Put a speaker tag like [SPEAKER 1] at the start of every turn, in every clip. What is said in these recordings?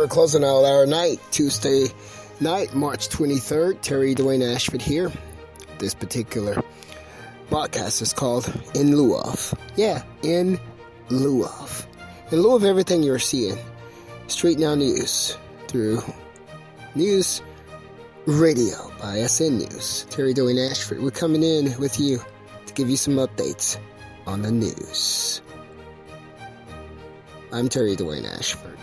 [SPEAKER 1] We're closing out our night, Tuesday night, March 23rd. Terry Dwayne Ashford here. This particular broadcast is called In Lieu of. Yeah, In Lieu of. In lieu of everything you're seeing. Street Now News through News Radio by SN News. Terry Dwayne Ashford. We're coming in with you to give you some updates on the news. I'm Terry Dwayne Ashford.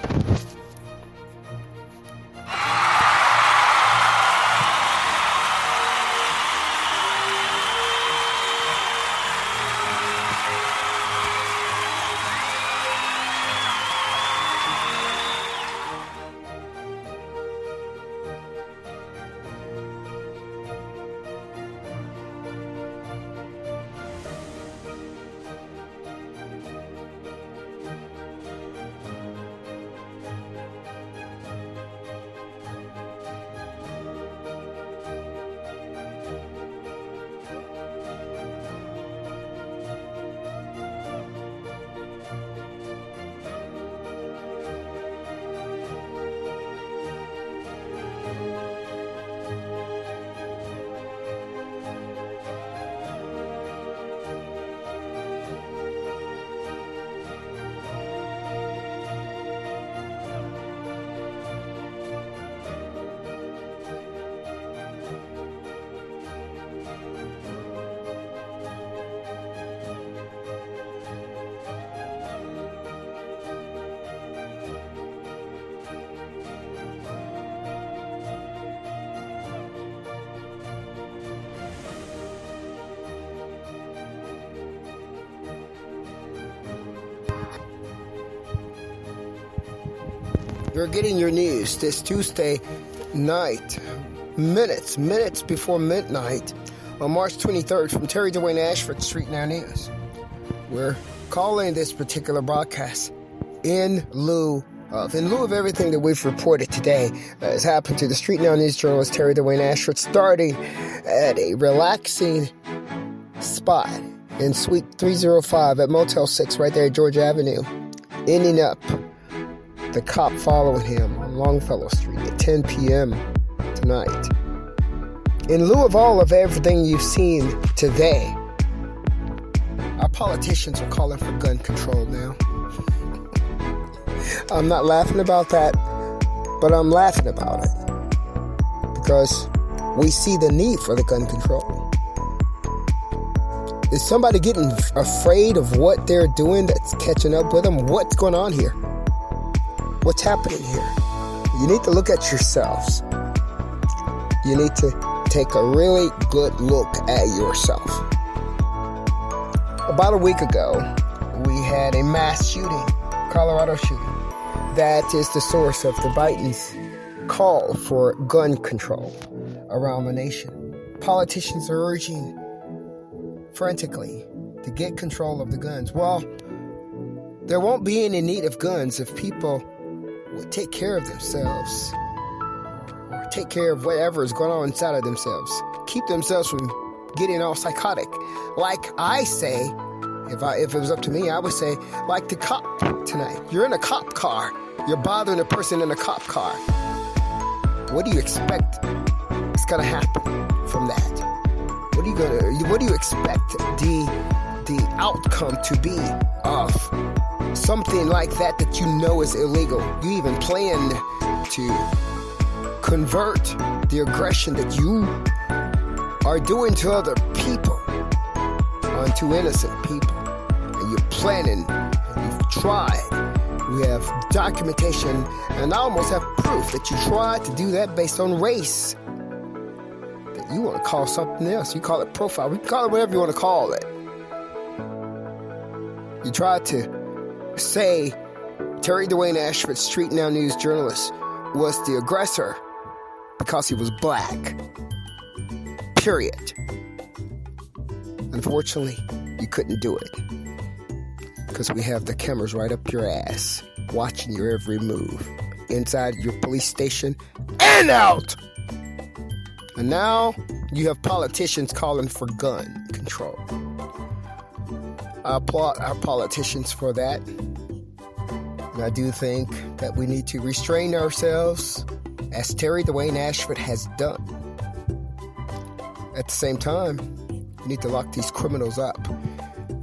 [SPEAKER 1] You're getting your news this Tuesday night, minutes before midnight on March 23rd from Terry Dwayne Ashford, Street Now News. We're calling this particular broadcast In Lieu of everything that we've reported today that has happened to the Street Now News journalist Terry Dwayne Ashford, starting at a relaxing spot in Suite 305 at Motel 6 right there at Georgia Avenue, ending up the cop following him on Longfellow Street at 10 p.m. tonight. In lieu of all of everything you've seen today, our politicians are calling for gun control now. I'm not laughing about that, but I'm laughing about it because we see the need for the gun control. Is somebody getting afraid of what they're doing that's catching up with them? What's going on here? What's happening here? You need to look at yourselves. You need to take a really good look at yourself. About a week ago, we had a mass shooting, Colorado shooting. That is the source of the Biden's call for gun control around the nation. Politicians are urging frantically to get control of the guns. Well, there won't be any need of guns if people would take care of themselves or take care of whatever is going on inside of themselves. Keep themselves from getting all psychotic. Like I say, if it was up to me, I would say, like the cop tonight. You're in a cop car. You're bothering a person in a cop car. What do you expect is going to happen from that? What do you expect the outcome to be of something like that you know is illegal? You even planned to convert the aggression that you are doing to other people onto innocent people. And you're planning, and you've tried. We have documentation and I almost have proof that you tried to do that based on race. That you want to call something else. You call it profile. We can call it whatever you want to call it. You tried to say Terry Dwayne Ashford, Street Now News journalist, was the aggressor because he was black. Period. Unfortunately, you couldn't do it because we have the cameras right up your ass, watching your every move, inside your police station and out. And now you have politicians calling for gun control. I applaud our politicians for that. And I do think that we need to restrain ourselves as Terry Dwayne Ashford has done. At the same time, we need to lock these criminals up.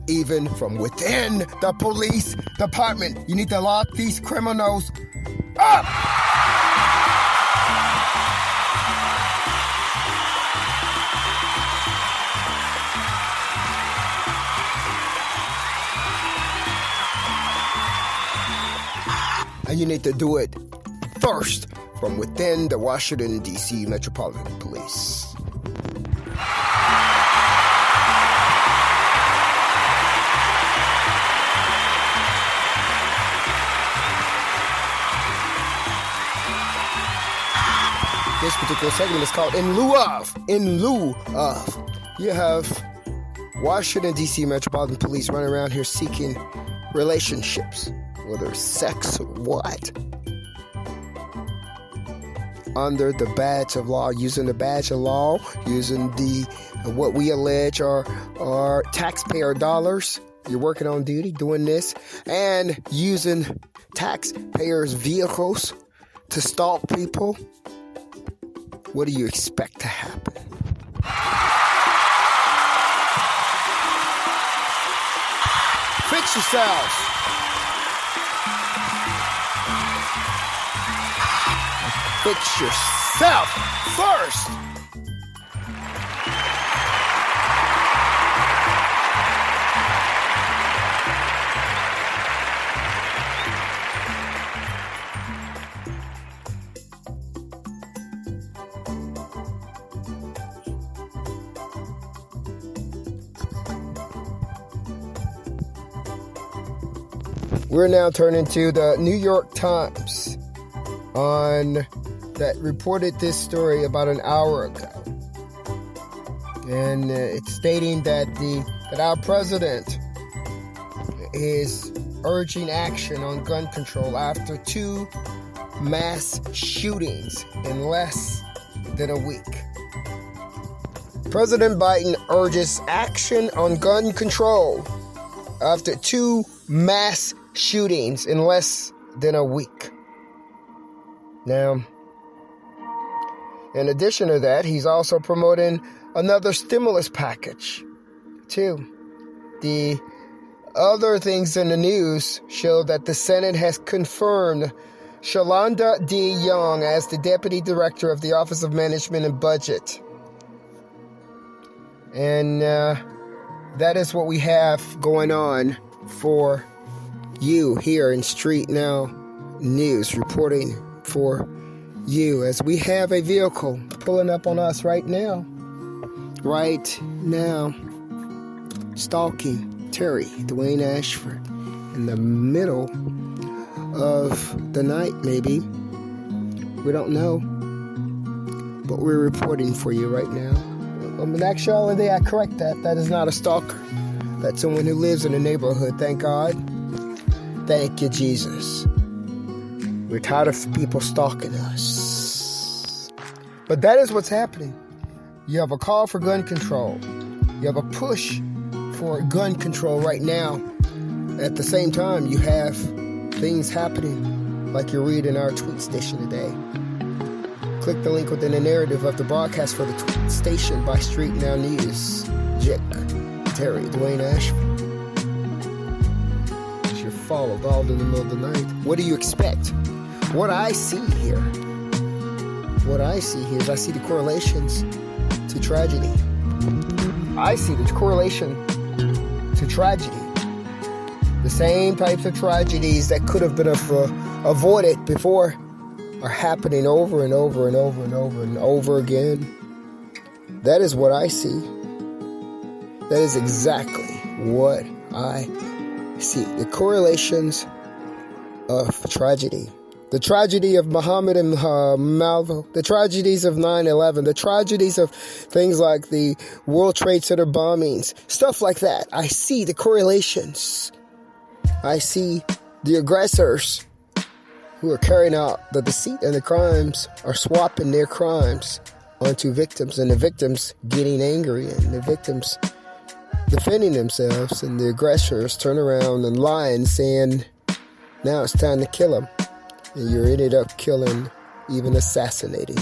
[SPEAKER 1] Even from within the police department, you need to lock these criminals up! And you need to do it first from within the Washington, D.C. Metropolitan Police. This particular segment is called In Lieu of. In lieu of. You have Washington, D.C. Metropolitan Police running around here seeking relationships, whether it's sex or what, under the badge of law, using the badge of law, using what we allege are taxpayer dollars. You're working on duty, doing this, and using taxpayers' vehicles to stalk people. What do you expect to happen? Fix yourselves. Fix yourself first. We're now turning to the New York Times that reported this story about an hour ago. And it's stating that our president is urging action on gun control after 2 mass shootings in less than a week. President Biden urges action on gun control after 2 mass shootings in less than a week. Now, in addition to that, he's also promoting another stimulus package, too. The other things in the news show that the Senate has confirmed Shalonda D. Young as the Deputy Director of the Office of Management and Budget. And that is what we have going on for you here in Street Now News, reporting for you as we have a vehicle pulling up on us right now, stalking Terry Dwayne Ashford in the middle of the night, maybe. We don't know, but we're reporting for you right now. In actuality, I correct that. That is not a stalker. That's someone who lives in the neighborhood. Thank God. Thank you, Jesus. We're tired of people stalking us. But that is what's happening. You have a call for gun control. You have a push for gun control right now. At the same time, you have things happening like you read in our tweet station today. Click the link within the narrative of the broadcast for the tweet station by Street Now News. Jick, Terry Dwayne Ashford. You're followed all in the middle of the night. What do you expect? What I see here is I see the correlations to tragedy. I see the correlation to tragedy. The same types of tragedies that could have been avoided before are happening over and over and over and over and over again. That is what I see. That is exactly what I see. The correlations of tragedy. The tragedy of Muhammad and Malvo. The tragedies of 9/11. The tragedies of things like the World Trade Center bombings. Stuff like that. I see the correlations. I see the aggressors who are carrying out the deceit and the crimes are swapping their crimes onto victims, and the victims getting angry, and the victims defending themselves, and the aggressors turn around and lie and saying, Now it's time to kill him. And you ended up killing, even assassinating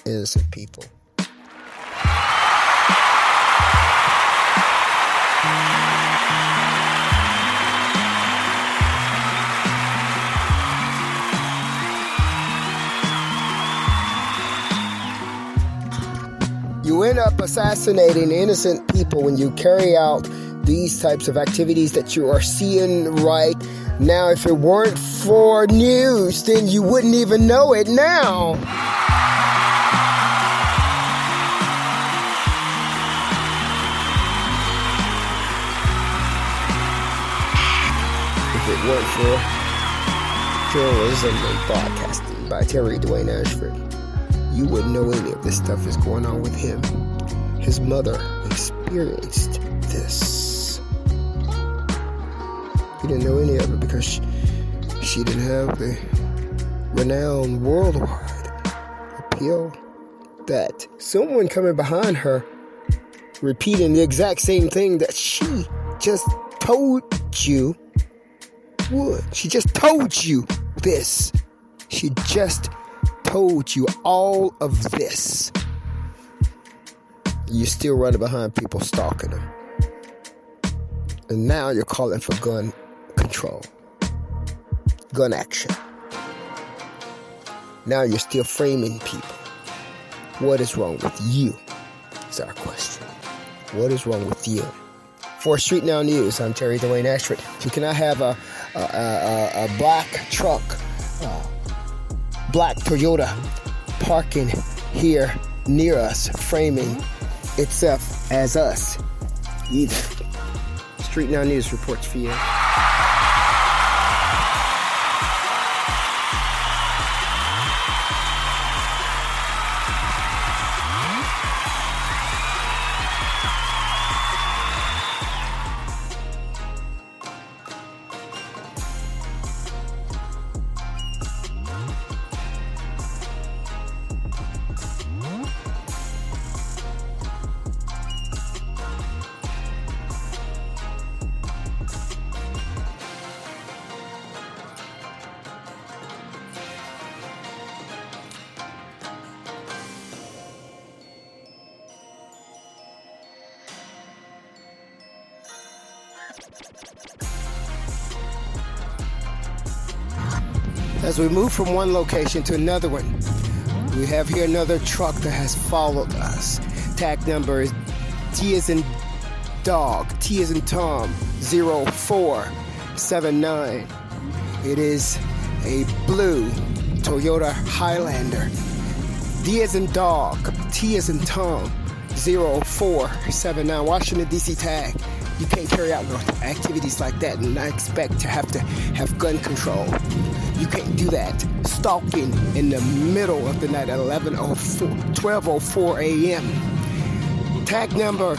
[SPEAKER 1] innocent people. You end up assassinating innocent people when you carry out these types of activities that you are seeing right now. If it weren't for news, then you wouldn't even know it now. If it weren't for journalism and broadcasting by Terry Dwayne Ashford, you wouldn't know any of this stuff is going on with him. His mother experienced this. He didn't know any of it because she didn't have the renowned worldwide appeal that someone coming behind her repeating the exact same thing that she just told you would. She just told you this. She just told you all of this. You're still running behind people stalking them. And now you're calling for gun control, gun action. Now you're still framing people. What is wrong with you? Is our question. What is wrong with you? For Street Now News, I'm Terry Dwayne Ashford. You cannot have a black truck, black Toyota parking here near us, framing itself as us either. Street Now News reports for you. As we move from one location to another one, we have here another truck that has followed us. Tag number is T as in dog, T as in Tom, 0479. It is a blue Toyota Highlander. D as in dog, T as in Tom, 0479. Washington, D.C. tag. You can't carry out activities like that and not expect to have gun control. You can't do that. Stalking in the middle of the night at 12:04 a.m. Tag number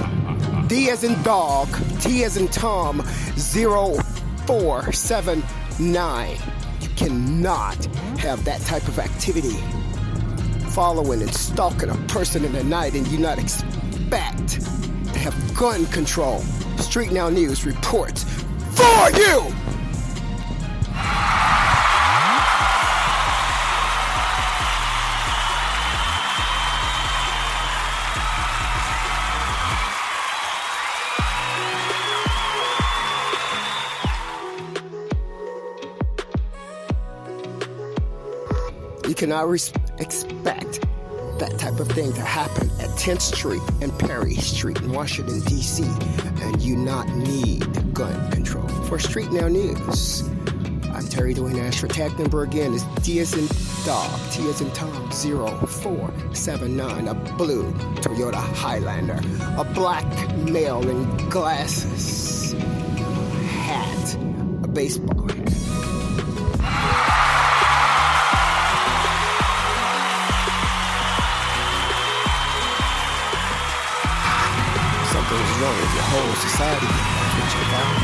[SPEAKER 1] D as in dog, T as in Tom, 0479. You cannot have that type of activity. Following and stalking a person in the night and you not expect to have gun control. Street Now News reports for you! You cannot expect that type of thing to happen at 10th Street and Perry Street in Washington, D.C., and you not need gun control. For Street Now News, I'm Terry Dwayne Ashford. Tag number again is D as in dog, T as in Tom, 0479. A blue Toyota Highlander. A black male in glasses. Hat. A baseball hat. Something's wrong with your whole society. That's what you found.